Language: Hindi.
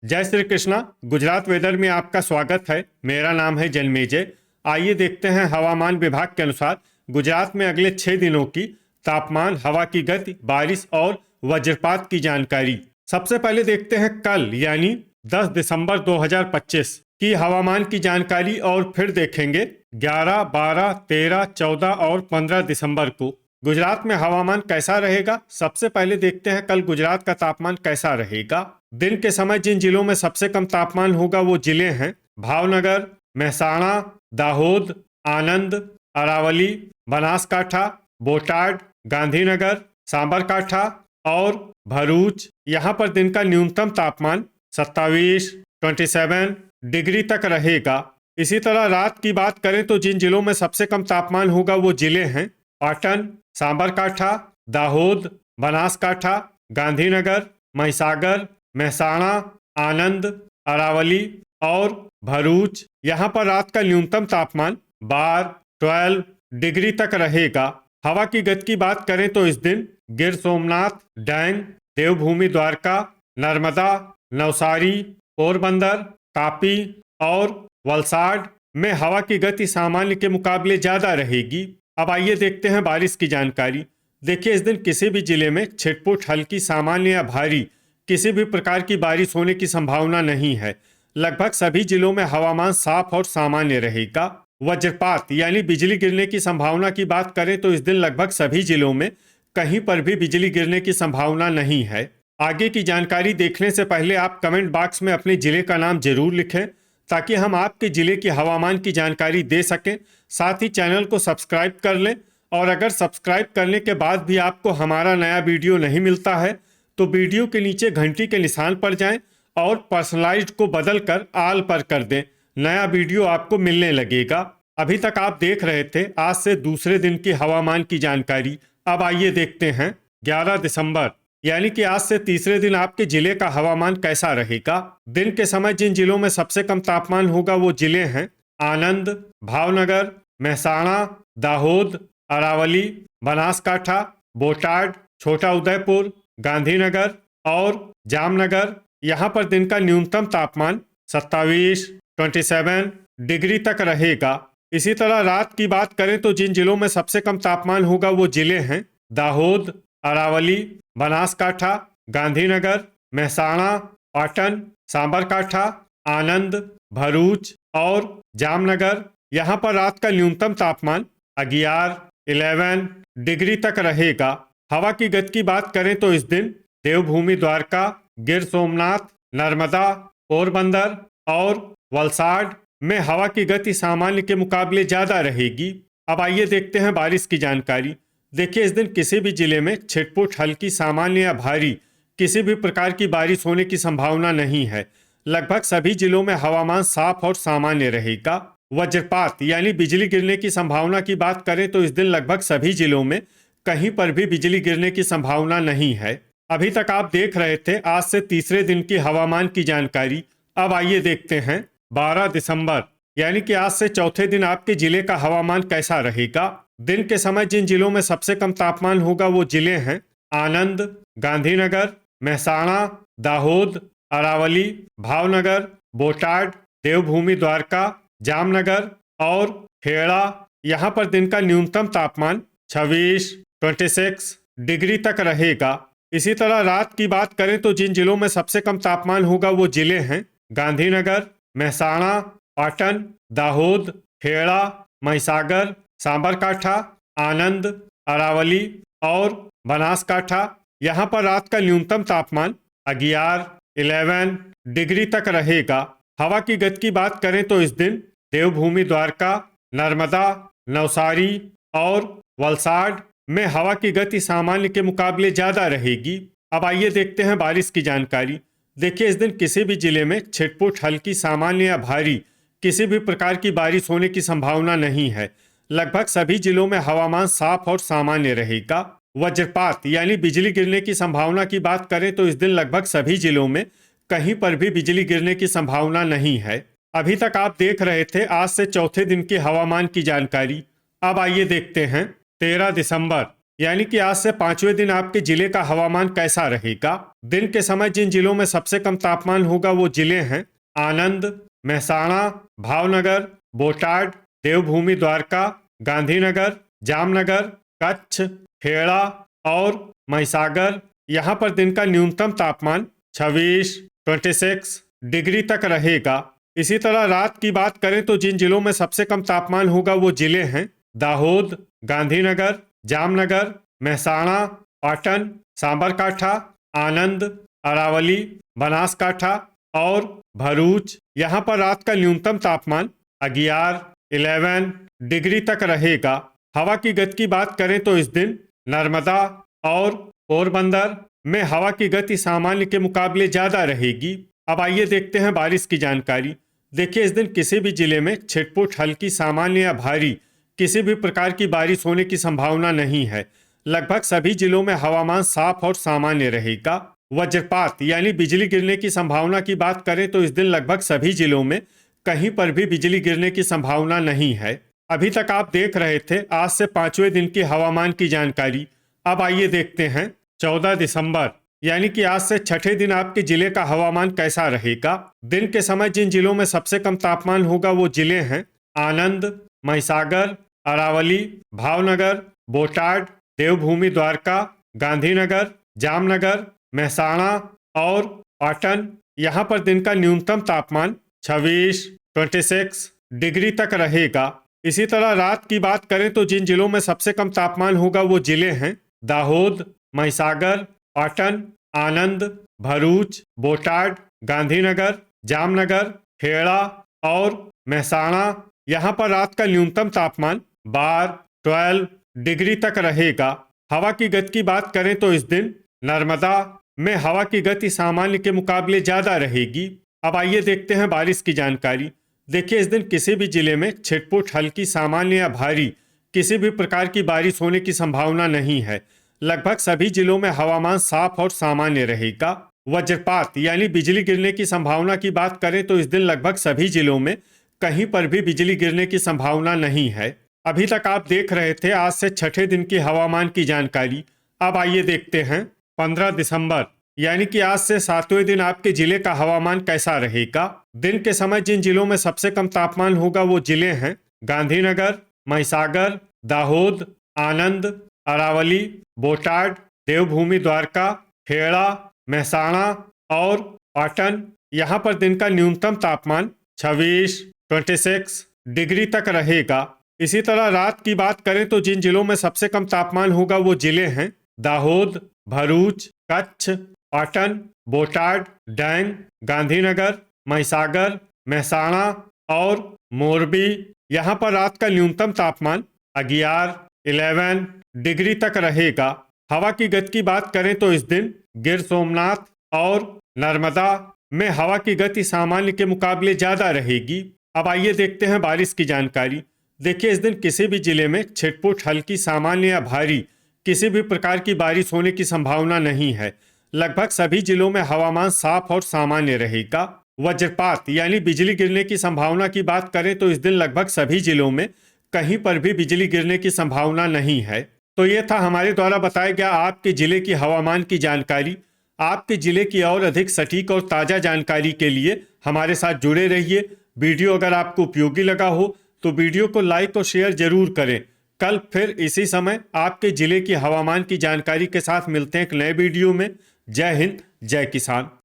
जय श्री कृष्णा। गुजरात वेदर में आपका स्वागत है। मेरा नाम है जन्मेजय। आइए देखते हैं हवामान विभाग के अनुसार गुजरात में अगले 6 दिनों की तापमान, हवा की गति, बारिश और वज्रपात की जानकारी। सबसे पहले देखते हैं कल यानी 10 दिसंबर 2025 की हवामान की जानकारी और फिर देखेंगे 11, 12, 13, 14 और 15 दिसंबर को गुजरात में हवामान कैसा रहेगा। सबसे पहले देखते हैं कल गुजरात का तापमान कैसा रहेगा। दिन के समय जिन जिलों में सबसे कम तापमान होगा वो जिले हैं भावनगर, मेहसाणा, दाहोद, आनंद, अरावली, बनासकाठा, बोटाड, गांधीनगर, साबरकाठा और भरूच। यहाँ पर दिन का न्यूनतम तापमान 27 डिग्री तक रहेगा। इसी तरह रात की बात करें तो जिन जिलों में सबसे कम तापमान होगा वो जिले हैं पाटन, साबरकाठा, दाहोद, बनासकाठा, गांधीनगर, महिसागर, मेहसाणा, आनंद, अरावली और भरूच। यहाँ पर रात का न्यूनतम तापमान 12 डिग्री तक रहेगा। हवा की गति की बात करें तो इस दिन गिर सोमनाथ, डैंग, देवभूमि द्वारका, नर्मदा, नवसारी, पोरबंदर, तापी और वलसाड में हवा की गति सामान्य के मुकाबले ज्यादा रहेगी। अब आइए देखते हैं बारिश की जानकारी। देखिए, इस दिन किसी भी जिले में छिटपुट, हल्की, सामान्य या भारी किसी भी प्रकार की बारिश होने की संभावना नहीं है। लगभग सभी जिलों में हवामान साफ और सामान्य रहेगा। वज्रपात यानी बिजली गिरने की संभावना की बात करें तो इस दिन लगभग सभी जिलों में कहीं पर भी बिजली गिरने की संभावना नहीं है। आगे की जानकारी देखने से पहले आप कमेंट बॉक्स में अपने जिले का नाम जरूर लिखें ताकि हम आपके जिले की हवामान की जानकारी दे सकें। साथ ही चैनल को सब्सक्राइब कर लें और अगर सब्सक्राइब करने के बाद भी आपको हमारा नया वीडियो नहीं मिलता है तो वीडियो के नीचे घंटी के निशान पर जाएं और पर्सनलाइज्ड को बदलकर ऑल पर कर दें। नया वीडियो आपको मिलने लगेगा। अभी तक आप देख रहे थे आज से दूसरे दिन की हवामान की जानकारी। अब आइए देखते हैं 11 दिसंबर यानी कि आज से तीसरे दिन आपके जिले का हवामान कैसा रहेगा। दिन के समय जिन जिलों में सबसे कम तापमान होगा वो जिले हैं आनंद, भावनगर, मेहसाणा, दाहोद, अरावली, बनासकाठा, बोटाड, छोटा उदयपुर, गांधीनगर और जामनगर। यहाँ पर दिन का न्यूनतम तापमान 27 डिग्री तक रहेगा। इसी तरह रात की बात करें तो जिन जिलों में सबसे कम तापमान होगा वो जिले हैं दाहोद, अरावली, बनासकाठा, गांधीनगर, मेहसाणा, पाटन, साबरकाठा, आनंद, भरूच और जामनगर। यहाँ पर रात का न्यूनतम तापमान 11 डिग्री तक रहेगा। हवा की गति की बात करें तो इस दिन देवभूमि द्वारका, गिर सोमनाथ, नर्मदा, पोरबंदर और वलसाड में हवा की गति सामान्य के मुकाबले ज्यादा रहेगी। अब आइए देखते हैं बारिश की जानकारी। देखिए, इस दिन किसी भी जिले में छिटपुट, हल्की, सामान्य या भारी किसी भी प्रकार की बारिश होने की संभावना नहीं है। लगभग सभी जिलों में हवामान साफ और सामान्य रहेगा। वज्रपात यानी बिजली गिरने की संभावना की बात करें तो इस दिन लगभग सभी जिलों में कहीं पर भी बिजली गिरने की संभावना नहीं है। अभी तक आप देख रहे थे आज से तीसरे दिन की हवामान की जानकारी। अब आइए देखते हैं 12 दिसंबर यानी कि आज से चौथे दिन आपके जिले का हवामान कैसा रहेगा। दिन के समय जिन जिलों में सबसे कम तापमान होगा वो जिले हैं आनंद, गांधीनगर, मेहसाणा, दाहोद, अरावली, भावनगर, बोटाड, देवभूमि द्वारका, जामनगर और खेड़ा। यहाँ पर दिन का न्यूनतम तापमान 26 डिग्री तक रहेगा। इसी तरह रात की बात करें तो जिन जिलों में सबसे कम तापमान होगा वो जिले हैं गांधीनगर, मेहसाणा, पाटन, दाहोद, खेड़ा, महिसागर, साबरकाठा, आनंद, अरावली और बनासकाठा। यहाँ पर रात का न्यूनतम तापमान 11 डिग्री तक रहेगा। हवा की गति की बात करें तो इस दिन देवभूमि द्वारका, नर्मदा, नवसारी और वलसाड में हवा की गति सामान्य के मुकाबले ज्यादा रहेगी। अब आइए देखते हैं बारिश की जानकारी। देखिए, इस दिन किसी भी जिले में छिटपुट, हल्की, सामान्य या भारी किसी भी प्रकार की बारिश होने की संभावना नहीं है। लगभग सभी जिलों में हवामान साफ और सामान्य रहेगा। वज्रपात यानी बिजली गिरने की संभावना की बात करें तो इस दिन लगभग सभी जिलों में कहीं पर भी बिजली गिरने की संभावना नहीं है। अभी तक आप देख रहे थे आज से चौथे दिन की हवामान की जानकारी। अब आइए देखते हैं 13 दिसंबर यानी कि आज से 5वें दिन आपके जिले का हवामान कैसा रहेगा। दिन के समय जिन जिलों में सबसे कम तापमान होगा वो जिले हैं आनंद, मेहसाणा, भावनगर, बोटाड, देवभूमि द्वारका, गांधीनगर, जामनगर, कच्छ, खेड़ा और महिसागर। यहाँ पर दिन का न्यूनतम तापमान 26 डिग्री तक रहेगा। इसी तरह रात की बात करें तो जिन जिलों में सबसे कम तापमान होगा वो जिले हैं दाहोद, गांधीनगर, जामनगर, मेहसाणा, पाटन, सांबरकाठा, आनंद, अरावली, बनासकाठा और भरूच। यहाँ पर रात का न्यूनतम तापमान 11 डिग्री तक रहेगा। हवा की गति की बात करें तो इस दिन नर्मदा और पोरबंदर में हवा की गति सामान्य के मुकाबले ज्यादा रहेगी। अब आइए देखते हैं बारिश की जानकारी। देखिए, इस दिन किसी भी जिले में छिटपुट, हल्की, सामान्य या भारी किसी भी प्रकार की बारिश होने की संभावना नहीं है। लगभग सभी जिलों में हवामान साफ और सामान्य रहेगा। वज्रपात यानी बिजली गिरने की संभावना की बात करें तो इस दिन लगभग सभी जिलों में कहीं पर भी बिजली गिरने की संभावना नहीं है। अभी तक आप देख रहे थे आज से 5वें दिन की हवामान की जानकारी। अब आइए देखते हैं 14 दिसंबर यानी कि आज से 6ठे दिन आपके जिले का हवामान कैसा रहेगा। दिन के समय जिन जिलों में सबसे कम तापमान होगा वो जिले हैं आनंद, महिसागर, अरावली, भावनगर, बोटाड, देवभूमि द्वारका, गांधीनगर, जामनगर, मेहसाणा और पाटन। यहाँ पर दिन का न्यूनतम तापमान 26 डिग्री तक रहेगा। इसी तरह रात की बात करें तो जिन जिलों में सबसे कम तापमान होगा वो जिले हैं दाहोद, महिसागर, पाटन, आनंद, भरूच, बोटाड, गांधीनगर, जामनगर, खेड़ा और मेहसाणा। यहाँ पर रात का न्यूनतम तापमान 12 डिग्री तक रहेगा। हवा की गति की बात करें तो इस दिन नर्मदा में हवा की गति सामान्य के मुकाबले ज्यादा रहेगी। अब आइए देखते हैं बारिश की जानकारी। देखिए, इस दिन किसी भी जिले में छिटपुट, हल्की, सामान्य या भारी किसी भी प्रकार की बारिश होने की संभावना नहीं है। लगभग सभी जिलों में हवामान साफ और सामान्य रहेगा। वज्रपात यानी बिजली गिरने की संभावना की बात करें तो इस दिन लगभग सभी जिलों में कहीं पर भी बिजली गिरने की संभावना नहीं है। अभी तक आप देख रहे थे आज से 6ठे दिन की हवामान की जानकारी। अब आइए देखते हैं 15 दिसंबर यानी कि आज से 7वें दिन आपके जिले का हवामान कैसा रहेगा। दिन के समय जिन जिलों में सबसे कम तापमान होगा वो जिले हैं गांधीनगर, महिसागर, दाहोद, आनंद, अरावली, बोटाड, देवभूमि द्वारका, खेड़ा, मेहसाणा और पाटन। यहाँ पर दिन का न्यूनतम तापमान 26 डिग्री तक रहेगा। इसी तरह रात की बात करें तो जिन जिलों में सबसे कम तापमान होगा वो जिले हैं दाहोद, भरूच, कच्छ, पाटन, बोटाड, डैंग, गांधीनगर, महिसागर, मेहसाणा और मोरबी। यहाँ पर रात का न्यूनतम तापमान 11 डिग्री तक रहेगा। हवा की गति की बात करें तो इस दिन गिर सोमनाथ और नर्मदा में हवा की गति सामान्य के मुकाबले ज्यादा रहेगी। अब आइए देखते हैं बारिश की जानकारी। देखिए, इस दिन किसी भी जिले में छिटपुट, हल्की, सामान्य या भारी किसी भी प्रकार की बारिश होने की संभावना नहीं है। लगभग सभी जिलों में हवामान साफ और सामान्य रहेगा। वज्रपात यानी बिजली गिरने की संभावना की बात करें तो इस दिन लगभग सभी जिलों में कहीं पर भी बिजली गिरने की संभावना नहीं है। तो ये था हमारे द्वारा बताया गया आपके जिले की हवामान की जानकारी। आपके जिले की और अधिक सटीक और ताज़ा जानकारी के लिए हमारे साथ जुड़े रहिए। वीडियो अगर आपको उपयोगी लगा हो तो वीडियो को लाइक और शेयर जरूर करें। कल फिर इसी समय आपके जिले की हवामान की जानकारी के साथ मिलते हैं एक नए वीडियो में। जय हिंद, जय किसान।